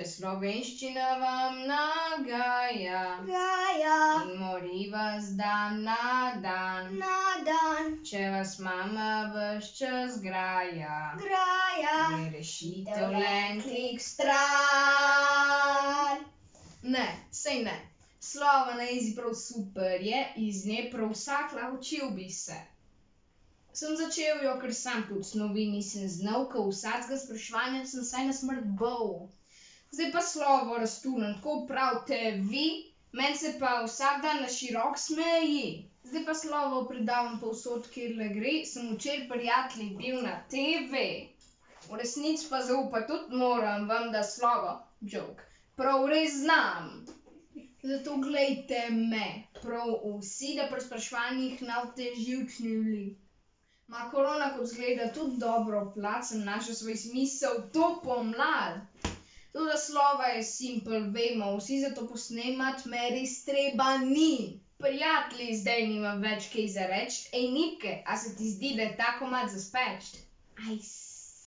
Slovenščina vam nagaja in mori vas dan na dan. Če vas mama ves čas graja, je rešitev le en klik stran. Ne, sej ne. Slova na izi prav super je, iz nje prav vsak lahko učil bi se. Sem začel jo, ker sam tudi snovi nisem znal, ko vsakega spraševanja sem saj na smrt bal. Zdaj pa slovo raztunem, tako pravite vi, meni se pa vsak dan na širok smeji. Zdaj pa slovo predavam povsod, kjerle gre, sem včeraj prijatelji bil na TV. V resnici pa zaupati tudi moram vam, da slovo, joke, prav res znam. Zato glejte me, prav vsi, da pri spraševanjih ne boste živčni bili. Ma korona, kot zgleda, tudi dobro plat, sem našel svoj smisel to pomlad. Toda slova je simpel, vemo, vsi zato posnemat me res treba ni. Prijatelji, zdaj nimam več kaj za reč, ej Nipke, a se ti zdi, da je ta komad za speč? Aj